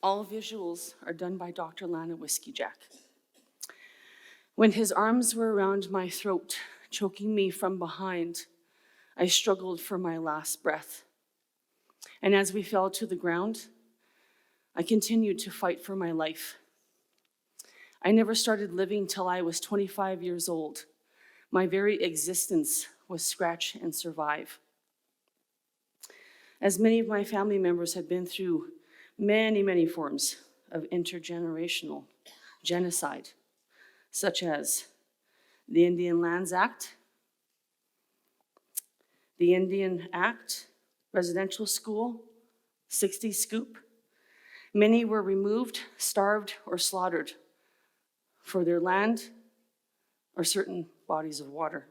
All visuals are done by Dr. Lana Whiskey Jack. When his arms were around my throat, choking me from behind, I struggled for my last breath. And as we fell to the ground, I continued to fight for my life. I never started living till I was 25 years old. My very existence was scratch and survive. As many of my family members have been through many forms of intergenerational genocide, such as the Indian Lands Act, the Indian Act, residential school, 60 scoop. Many were removed, starved, or slaughtered for their land or certain bodies of water.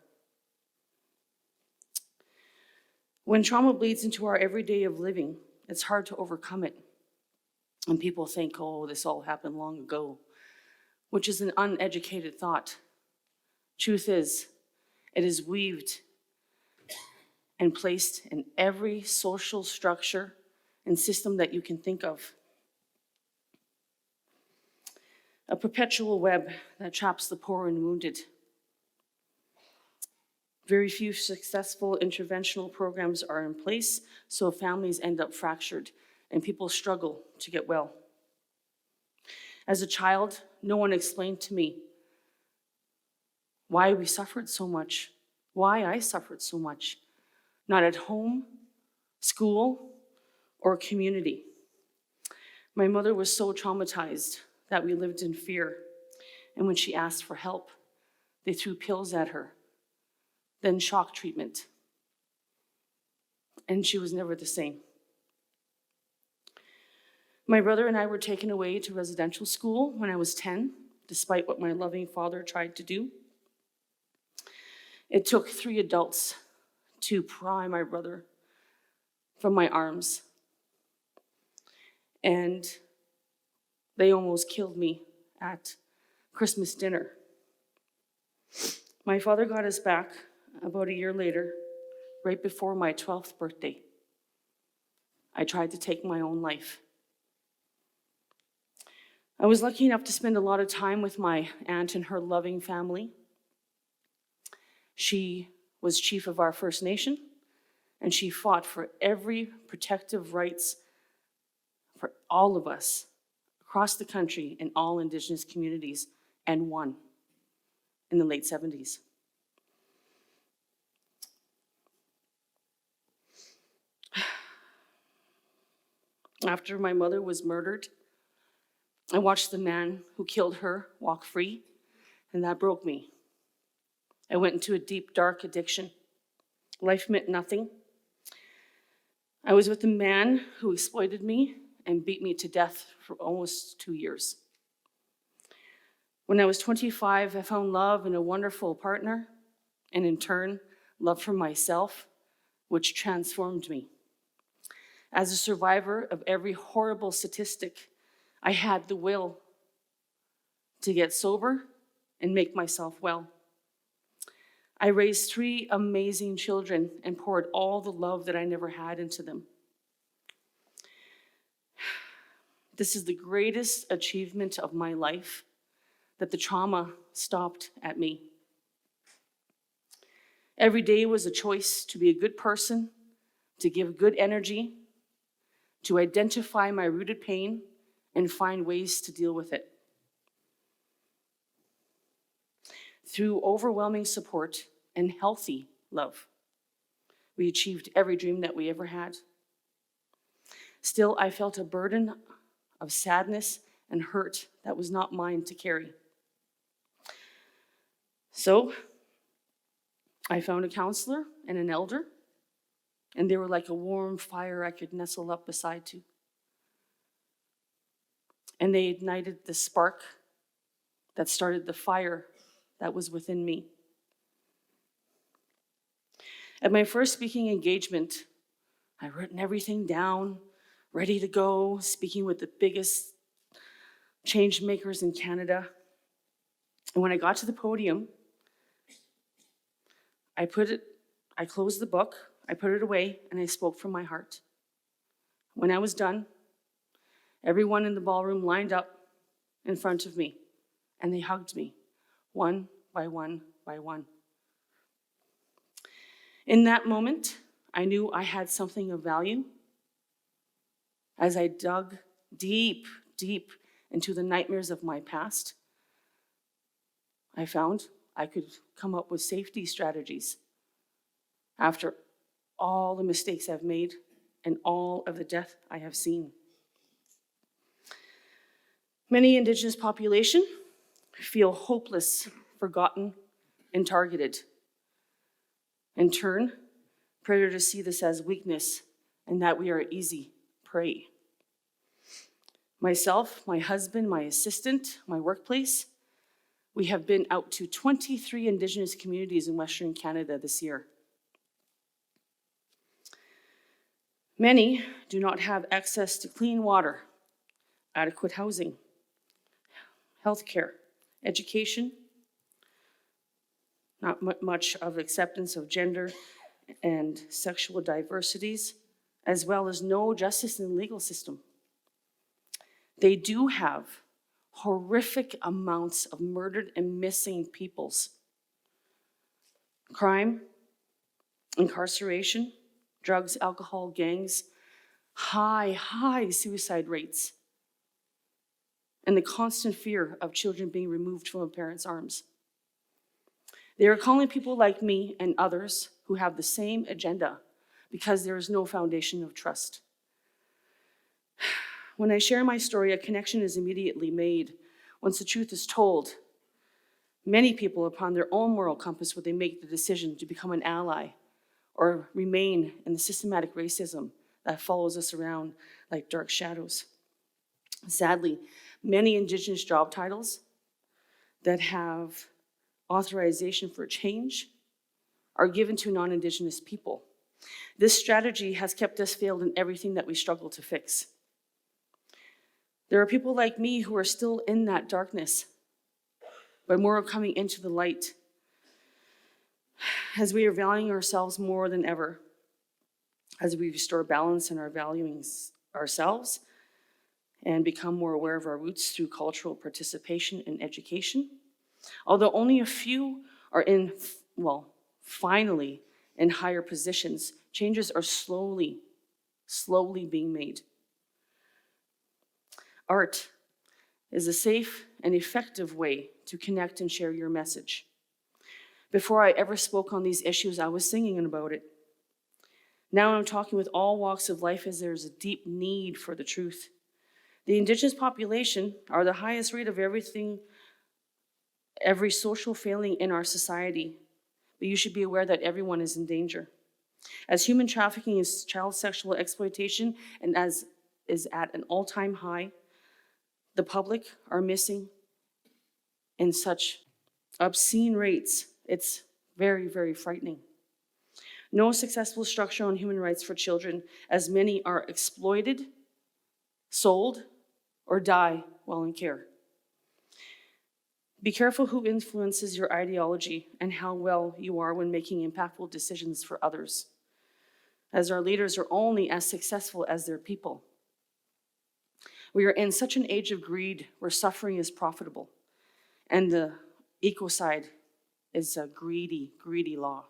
When trauma bleeds into our everyday of living, it's hard to overcome it. And people think, oh, this all happened long ago, which is an uneducated thought. Truth is, it is weaved and placed in every social structure and system that you can think of. A perpetual web that traps the poor and wounded. Very few successful interventional programs are in place, so families end up fractured and people struggle to get well. As a child, no one explained to me why we suffered so much, why I suffered so much. Not at home, school, or community. My mother was so traumatized that we lived in fear, and when she asked for help, they threw pills at her, then shock treatment, and she was never the same. My brother and I were taken away to residential school when I was 10, despite what my loving father tried to do. It took 3 adults to pry my brother from my arms, and they almost killed me at Christmas dinner. My father got us back about a year later, right before my 12th birthday. I tried to take my own life. I was lucky enough to spend a lot of time with my aunt and her loving family. She was chief of our First Nation, and she fought for every protective rights for all of us across the country in all Indigenous communities, and won in the late 70s. After my mother was murdered, I watched the man who killed her walk free, and that broke me. I went into a deep, dark addiction. Life meant nothing. I was with a man who exploited me and beat me to death for almost 2 years. When I was 25, I found love in a wonderful partner, and in turn, love for myself, which transformed me. As a survivor of every horrible statistic, I had the will to get sober and make myself well. I raised 3 amazing children and poured all the love that I never had into them. This is the greatest achievement of my life, that the trauma stopped at me. Every day was a choice to be a good person, to give good energy, to identify my rooted pain and find ways to deal with it. Through overwhelming support and healthy love, we achieved every dream that we ever had. Still, I felt a burden of sadness and hurt that was not mine to carry. So, I found a counselor and an elder, and they were like a warm fire I could nestle up beside to. And they ignited the spark that started the fire that was within me. At my first speaking engagement, I'd written everything down, ready to go, speaking with the biggest change makers in Canada. And when I got to the podium, I closed the book, I put it away, and I spoke from my heart. When I was done, Everyone in the ballroom lined up in front of me, and they hugged me, one by one by one. In that moment, I knew I had something of value. As I dug deep, deep into the nightmares of my past, I found I could come up with safety strategies after all the mistakes I've made and all of the death I have seen. Many Indigenous population feel hopeless, forgotten, and targeted. In turn, predators see this as weakness and that we are easy prey. Myself, my husband, my assistant, my workplace, we have been out to 23 Indigenous communities in Western Canada this year. Many do not have access to clean water, adequate housing, healthcare, education, not much of acceptance of gender and sexual diversities, as well as no justice in the legal system. They do have horrific amounts of murdered and missing peoples. Crime, incarceration, drugs, alcohol, gangs, high suicide rates, and the constant fear of children being removed from a parent's arms. They are calling people like me and others who have the same agenda because there is no foundation of trust. When I share my story, a connection is immediately made. Once the truth is told, many people upon their own moral compass would they make the decision to become an ally or remain in the systematic racism that follows us around like dark shadows. Sadly, many Indigenous job titles that have authorization for change are given to non-Indigenous people. This strategy has kept us failed in everything that we struggle to fix. There are people like me who are still in that darkness, but more are coming into the light as we are valuing ourselves more than ever, as we restore balance in our valuing ourselves and become more aware of our roots through cultural participation and education. Although only a few are finally in higher positions, changes are slowly being made. Art is a safe and effective way to connect and share your message. Before I ever spoke on these issues, I was singing about it. Now I'm talking with all walks of life as there's a deep need for the truth. The Indigenous population are the highest rate of every social failing in our society, but you should be aware that everyone is in danger. As human trafficking is child sexual exploitation and as is at an all-time high, the public are missing in such obscene rates. It's very, very frightening. No successful structure on human rights for children, as many are exploited, sold, or die while in care. Be careful who influences your ideology and how well you are when making impactful decisions for others, as our leaders are only as successful as their people. We are in such an age of greed where suffering is profitable, and the ecocide is a greedy, greedy law.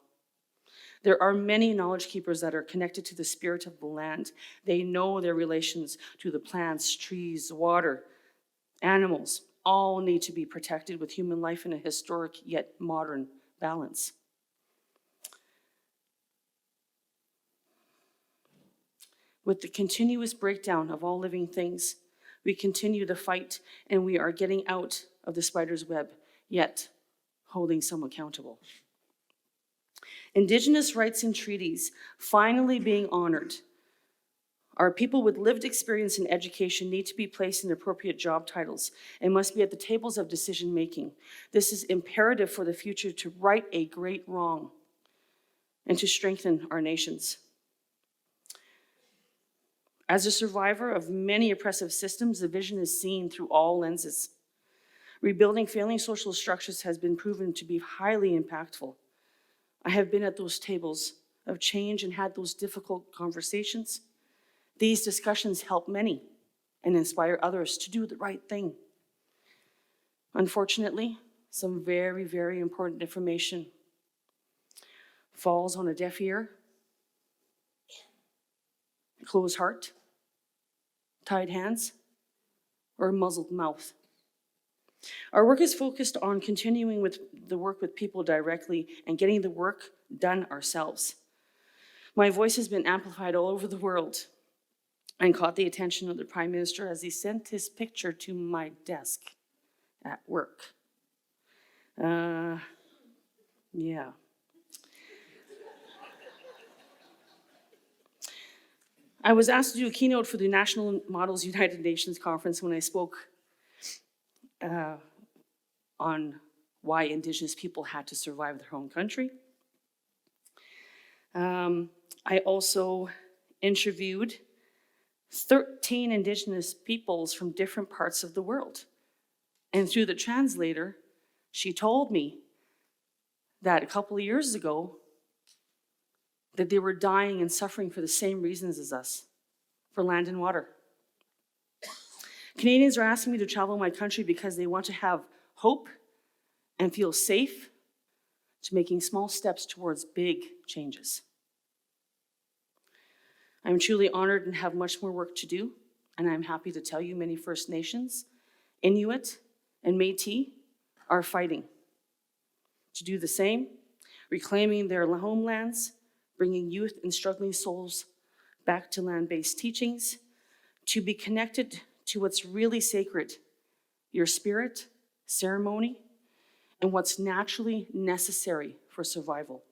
There are many knowledge keepers that are connected to the spirit of the land. They know their relations to the plants, trees, water, animals. All need to be protected with human life in a historic yet modern balance. With the continuous breakdown of all living things, we continue the fight and we are getting out of the spider's web, yet holding some accountable. Indigenous rights and treaties finally being honored. Our people with lived experience in education need to be placed in appropriate job titles and must be at the tables of decision making. This is imperative for the future to right a great wrong and to strengthen our nations. As a survivor of many oppressive systems, the vision is seen through all lenses. Rebuilding failing social structures has been proven to be highly impactful. I have been at those tables of change and had those difficult conversations. These discussions help many and inspire others to do the right thing. Unfortunately, some very, very important information falls on a deaf ear, closed heart, tied hands, or a muzzled mouth. Our work is focused on continuing with the work with people directly and getting the work done ourselves. My voice has been amplified all over the world and caught the attention of the Prime Minister as he sent his picture to my desk at work. Yeah. I was asked to do a keynote for the National Models United Nations Conference when I spoke on why Indigenous people had to survive their home country. I also interviewed 13 Indigenous peoples from different parts of the world. And through the translator, she told me that a couple of years ago, that they were dying and suffering for the same reasons as us, for land and water. Canadians are asking me to travel my country because they want to have hope and feel safe to making small steps towards big changes. I'm truly honored and have much more work to do, and I'm happy to tell you many First Nations, Inuit, and Métis are fighting to do the same, reclaiming their homelands, bringing youth and struggling souls back to land-based teachings, to be connected to what's really sacred, your spirit, ceremony, and what's naturally necessary for survival.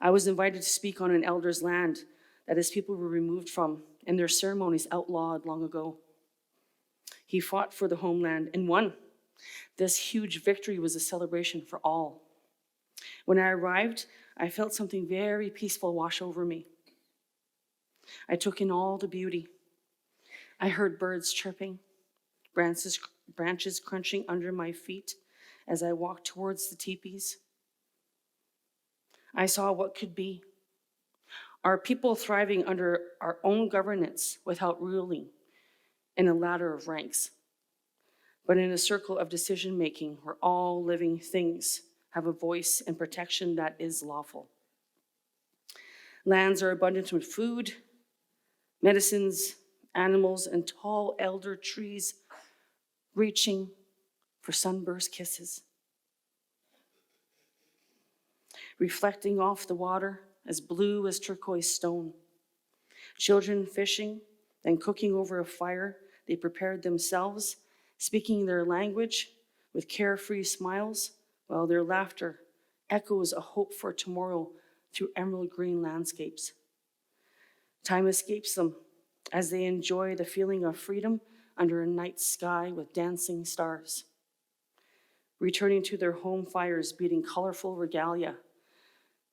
I was invited to speak on an elder's land that his people were removed from and their ceremonies outlawed long ago. He fought for the homeland and won. This huge victory was a celebration for all. When I arrived, I felt something very peaceful wash over me. I took in all the beauty. I heard birds chirping, branches crunching under my feet as I walked towards the teepees. I saw what could be. Our people thriving under our own governance without ruling in a ladder of ranks, but in a circle of decision-making where all living things have a voice and protection that is lawful. Lands are abundant with food, medicines, animals, and tall elder trees reaching for sunburst kisses. Reflecting off the water as blue as turquoise stone. Children fishing, then cooking over a fire they prepared themselves, speaking their language with carefree smiles, while their laughter echoes a hope for tomorrow through emerald green landscapes. Time escapes them as they enjoy the feeling of freedom under a night sky with dancing stars. Returning to their home fires, beating colorful regalia,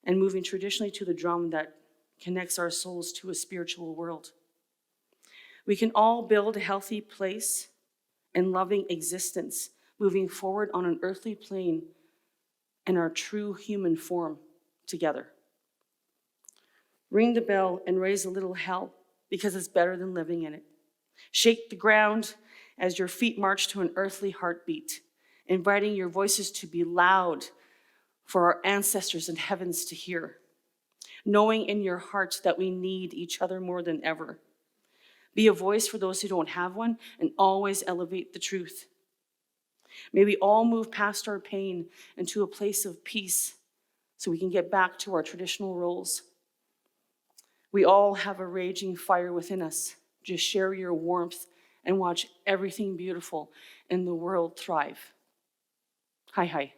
and moving traditionally to the drum that connects our souls to a spiritual world. We can all build a healthy place and loving existence, moving forward on an earthly plane in our true human form together. Ring the bell and raise a little hell, because it's better than living in it. Shake the ground as your feet march to an earthly heartbeat, inviting your voices to be loud for our ancestors in heavens to hear, knowing in your heart that we need each other more than ever. Be a voice for those who don't have one, and always elevate the truth. May we all move past our pain into a place of peace so we can get back to our traditional roles. We all have a raging fire within us. Just share your warmth and watch everything beautiful in the world thrive. Hi, hi.